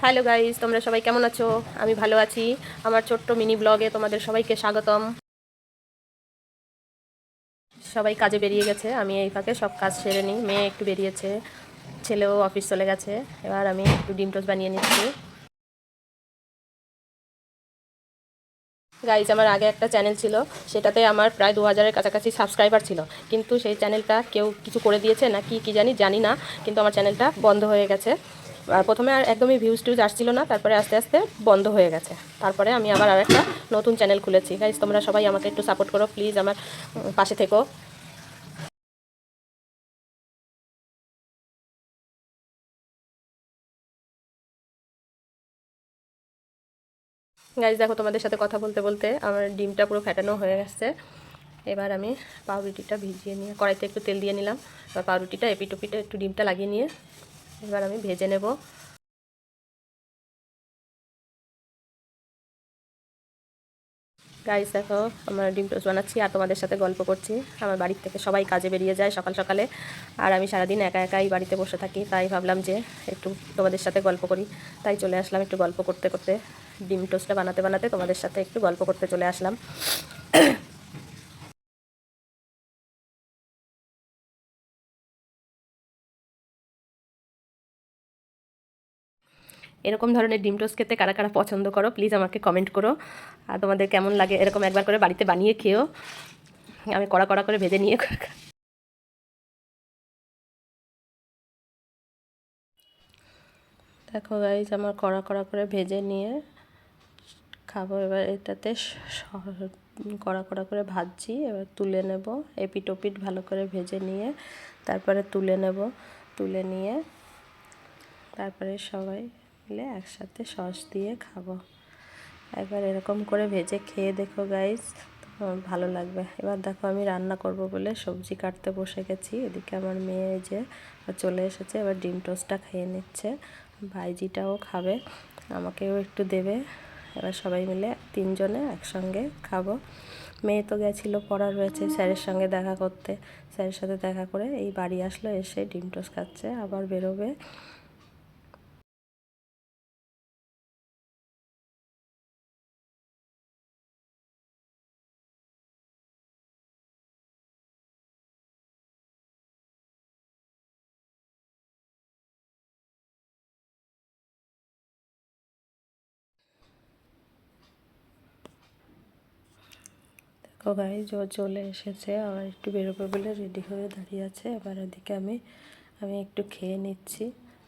Hello guys, তোমরা সবাই কেমন আছো? আমি ভালো আছি। আমার ছোট্ট মিনি ব্লগে তোমাদের সবাইকে স্বাগতম। সবাই কাজে বেরিয়ে গেছে, আমি এই ফাঁকে সব কাজ সেরে নিই। মেয়ে একটু বেরিয়েছে, ছেলেও অফিস চলে গেছে। এবার আমি একটু ডিম টোস্ট বানিয়ে নিচ্ছি। গাইজ, আমার আগে একটা চ্যানেল ছিল, সেটাতে আমার প্রায় 2000-এর কাছাকাছি সাবস্ক্রাইবার ছিল, কিন্তু সেই চ্যানেলটা কেউ কিছু করে দিয়েছে না কি জানি না, কিন্তু আমার চ্যানেলটা বন্ধ হয়ে গেছে। আর প্রথমে আর একদমই ভিউজ টিউজ আসছিল না, তারপরে আস্তে আস্তে বন্ধ হয়ে গেছে। তারপরে আমি আবার একটা নতুন চ্যানেল খুলেছি। গাইজ, তোমরা সবাই আমাকে একটু সাপোর্ট করো প্লিজ, আমার পাশে থেকো। গাইজ দেখো, তোমাদের সাথে কথা বলতে বলতে আমার ডিমটা পুরো ফ্যাটানো হয়ে গেছে। এবার আমি পাউরুটিটা ভিজিয়ে নিয়ে কড়াইতে একটু তেল দিয়ে নিলাম। এবার পাউরুটিটা এপিট ওপিটে একটু ডিমটা লাগিয়ে নিয়ে এবার আমি ভেজে নেব। গাইস দেখো, আমরা ডিম টোস্ট বানাচ্ছি আর তোমাদের সাথে গল্প করছি। আমার বাড়ির থেকে সবাই কাজে বেরিয়ে যায় সকাল সকালে, আর আমি সারাদিন একা একাই বাড়িতে বসে থাকি। তাই ভাবলাম যে একটু তোমাদের সাথে গল্প করি, তাই চলে আসলাম একটু গল্প করতে করতে। ডিম টোস্টটা বানাতে বানাতে তোমাদের সাথে একটু গল্প করতে চলে আসলাম। এরকম ধরনের ডিম টোস্ট খেতে কারা কারা পছন্দ করো প্লিজ আমাকে কমেন্ট করো। আর তোমাদের কেমন লাগে এরকম একবার করে বাড়িতে বানিয়ে খেও। আমি কড়া কড়া করে ভেজে নিয়ে দেখো গাইজ, আমার কড়া কড়া করে ভেজে নিয়ে খাবো। এবার এটাতে কড়া কড়া করে ভাজছি, এবার তুলে নেব। এপিট ওপিট ভালো করে ভেজে নিয়ে তারপরে তুলে নেব। তুলে নিয়ে তারপরে সবাই মিলে একসাথে সস দিয়ে খাবো। একবার এরকম করে ভেজে খেয়ে দেখো গাইজ, ভালো লাগবে। এবার দেখো, আমি রান্না করব বলে সবজি কাটতে বসে গেছি। এদিকে আমার মেয়ে যে চলে এসেছে, এবার ডিম টোস্টটা খেয়ে নিচ্ছে। ভাইজিটাও খাবে, আমাকেও একটু দেবে। এবার সবাই মিলে তিনজনে একসঙ্গে খাবো। মেয়ে তো গেছিলো পড়া রয়েছে স্যারের সঙ্গে দেখা করতে, স্যারের সাথে দেখা করে এই বাড়ি আসলো, এসে ডিম টোস্ট খাচ্ছে, আবার বেরোবে। দেখো গাইজ, ও চলে এসেছে, আবার একটু বেরোবে বলে রেডি হয়ে দাঁড়িয়ে আছে। এবার ওদিকে আমি একটু খেয়ে নিচ্ছি।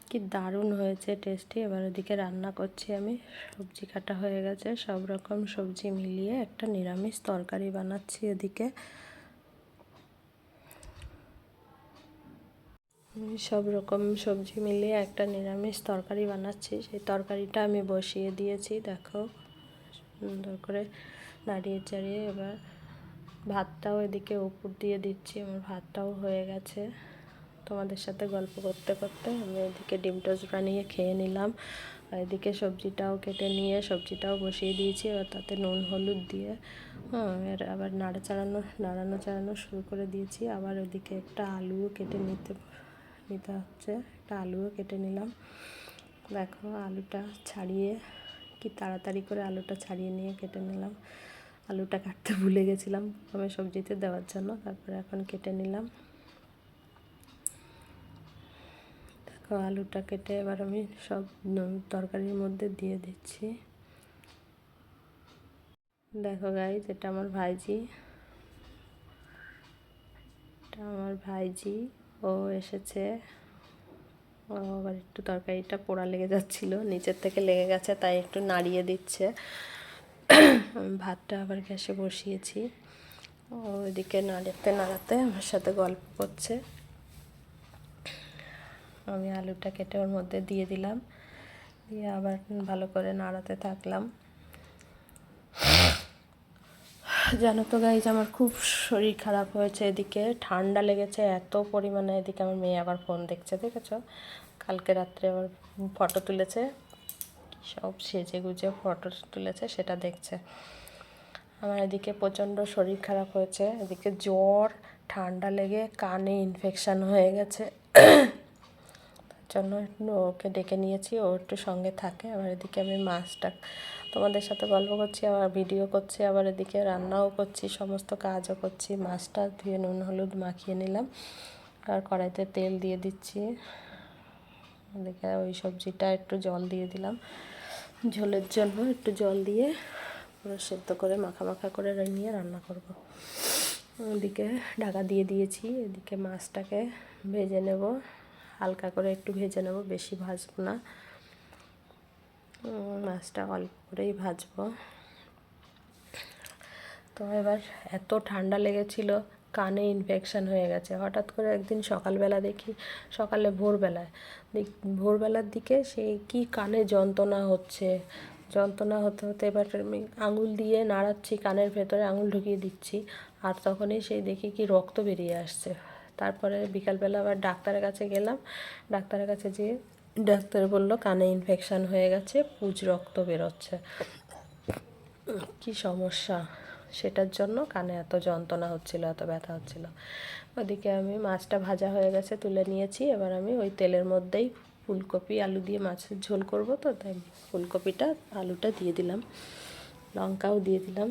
কি দারুণ হয়েছে টেস্টি। এবার ওদিকে রান্না করছি আমি। সবজি কাটা হয়ে গেছে, সব রকম সবজি মিলিয়ে একটা নিরামিষ তরকারি বানাচ্ছি ওদিকে। আমি সব রকম সবজি মিলিয়ে একটা নিরামিষ তরকারি বানাচ্ছি। সেই তরকারিটা আমি বসিয়ে দিয়েছি, দেখো সুন্দর করে নাড়িয়ে চাড়িয়ে। এবার ভাতটাও এদিকে উপর দিয়ে দিচ্ছি, আমার ভাতটাও হয়ে গেছে। তোমাদের সাথে গল্প করতে করতে আমি এদিকে ডিম টোস্ট বানিয়ে খেয়ে নিলাম। আর এদিকে সবজিটাও কেটে নিয়ে সবজিটাও বসিয়ে দিয়েছি। এবার তাতে নুন হলুদ দিয়ে এর আবার নাড়ানো চাড়ানো শুরু করে দিয়েছি। আবার ওদিকে একটা আলুও কেটে নিতে হচ্ছে, একটা আলুও কেটে নিলাম। দেখো, আলুটা ছাড়িয়ে কি তাড়াতাড়ি করে আলুটা ছাড়িয়ে নিয়ে কেটে নিলাম। আলুটা কাটতে ভুলে গেছিলাম প্রথমে সবজিতে দেওয়ার জন্য, তারপরে এখন কেটে নিলাম। দেখো, আলুটা কেটে এবার আমি সব তরকারির মধ্যে দিয়ে দিচ্ছি। দেখো গাইজ, এটা আমার ভাইজি, ও এসেছে। ও আবার একটু তরকারিটা পোড়া লেগে যাচ্ছিলো, নিচের থেকে লেগে গেছে, তাই একটু নাড়িয়ে দিচ্ছে। আমি ভাতটা আবার গ্যাসে বসিয়েছি। ও ওইদিকে নাড়াতে নাড়াতে আমার সাথে গল্প করছে। আমি আলুটা কেটে ওর মধ্যে দিয়ে দিলাম, দিয়ে আবার ভালো করে নাড়াতে থাকলাম। জানো তো গাইজ, আমার খুব শরীর খারাপ হয়েছে, এদিকে ঠান্ডা লেগেছে এত পরিমাণে। এদিকে আমার মেয়ে আবার ফোন দেখছে, দেখেছো? কালকে রাত্রে আবার ফটো তুলেছে, সব সেজে গুজে ফটো তুলেছে, সেটা দেখছে। আমার এদিকে প্রচণ্ড শরীর খারাপ হয়েছে, এদিকে জ্বর ঠান্ডা লেগে কানে ইনফেকশান হয়ে গেছে। জন্য ওকে ডেকে নিয়েছি, ও একটু সঙ্গে থাকে। আবার এদিকে আমি মাছটা তোমাদের সাথে গল্প করছি, আবার ভিডিও করছি, আবার এদিকে রান্নাও করছি, সমস্ত কাজও করছি। মাছটা ধুয়ে নুন হলুদ মাখিয়ে নিলাম, আর কড়াইতে তেল দিয়ে দিচ্ছি। এদিকে ওই সবজিটা একটু জল দিয়ে দিলাম, ঝোলের জন্য একটু জল দিয়ে পুরো সেদ্ধ করে মাখা মাখা করে নিয়ে রান্না করব। এদিকে ঢাকা দিয়ে দিয়েছি। এদিকে মাছটাকে ভেজে নেব, হালকা করে একটু ভেজে নেব, বেশি ভাজবো না, মাছটা অল্প করেই ভাজবো। তো এবার এত ঠান্ডা লেগেছিল, কানে ইনফেকশান হয়ে গেছে। হঠাৎ করে একদিন সকালবেলা দেখি, ভোরবেলার দিকে সেই কি কানে যন্ত্রণা হচ্ছে, যন্ত্রণা হতে হতে এবার আমি আঙুল দিয়ে নাড়াচ্ছি, কানের ভেতরে আঙুল ঢুকিয়ে দিচ্ছি, আর তখনই সেই দেখি কি রক্ত বেরিয়ে আসছে। তারপরে বিকালবেলা আবার ডাক্তারের কাছে গেলাম, ডাক্তারের কাছে যেয়ে ডাক্তার বলল কানে ইনফেকশান হয়ে গেছে, পুজ রক্ত বেরোচ্ছে। কি সমস্যা, সেটার জন্য কানে এত যন্ত্রণা হচ্ছিল, এত ব্যথা হচ্ছিল। ওদিকে আমি মাছটা ভাজা হয়ে গেছে, তুলে নিয়েছি। এবার আমি ওই তেলের মধ্যেই ফুলকপি আলু দিয়ে মাছের ঝোল করব, তো তাই ফুলকপিটা আলুটা দিয়ে দিলাম, লঙ্কাও দিয়ে দিলাম,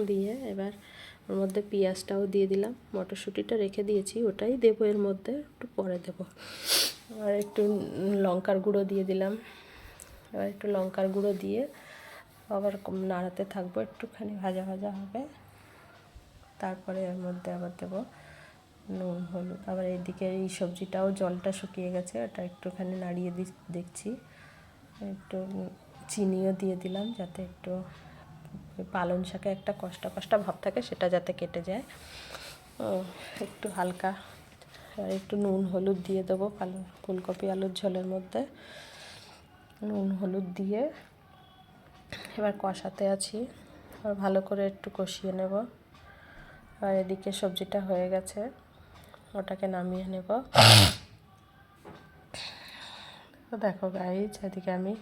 দিয়ে এবার ওর মধ্যে পেঁয়াজটাও দিয়ে দিলাম। মটরশুঁটিটা রেখে দিয়েছি, ওটাই দেবো এর মধ্যে, একটু পরে দেবো। আর একটু লঙ্কার গুঁড়ো দিয়ে দিলাম। এবার একটু লঙ্কার গুঁড়ো দিয়ে আবার নাড়াতে থাকবো, একটুখানি ভাজা ভাজা হবে। তারপরে এর মধ্যে আবার দেবো নুন হলুদ। আবার এইদিকে এই সবজিটাও জলটা শুকিয়ে গেছে, ওটা একটুখানি নাড়িয়ে দেখছি। একটু চিনিও দিয়ে দিলাম, যাতে একটু পালং শাকে একটা কষ্টা কষ্টা ভাব থাকে, সেটা যাতে কেটে যায়। একটু হালকা আর একটু নুন হলুদ দিয়ে দেবো ফুলকপি আলুর ঝোলের মধ্যে। নুন হলুদ দিয়ে এবার কষাতে আছি, আর ভালো করে একটু কষিয়ে নেব। আর এদিকে সবজিটা হয়ে গেছে, ওটাকে নামিয়ে নেব। তো দেখো গাইজ, এদিকে আমি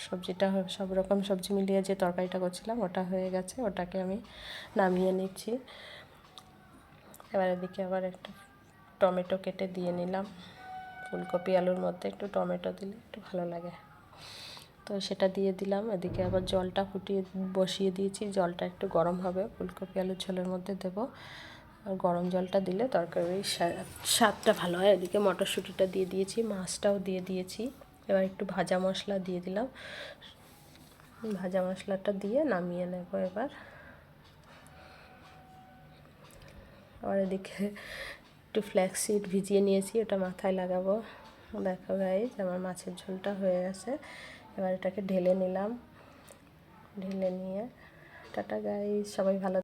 সবজিটা সব রকম সবজি মিলিয়ে যে তরকারিটা করছিলাম ওটা হয়ে গেছে, ওটাকে আমি নামিয়ে নিচ্ছি। এবার এদিকে আবার একটা টমেটো কেটে দিয়ে নিলাম। ফুলকপি আলুর মধ্যে একটু টমেটো দিলে একটু ভালো লাগে, তো সেটা দিয়ে দিলাম। এদিকে আবার জলটা ফুটিয়ে বসিয়ে দিয়েছি, জলটা একটু গরম হবে, ফুলকপি আলুর ঝোলের মধ্যে দেবো। আর গরম জলটা দিলে তরকারির স্বাদটা ভালো হয়। এদিকে মটরশুঁটিটা দিয়ে দিয়েছি, মাছটাও দিয়ে দিয়েছি। এবার একটু ভাজা মশলা দিয়ে দিলাম, ভাজা মশলাটা দিয়ে নামিয়ে নেব এবার। আর এদিকে একটু ফ্ল্যাক্স সিড ভিজিয়ে নিয়েছি, ওটা মাথায় লাগাবো। দেখো গাইজ, আমার মাছের ঝোলটা হয়ে গেছে। এবার এটাকে ঢেলে নিলাম, ঢেলে নিয়ে টাটা গাইজ, সবাই ভালো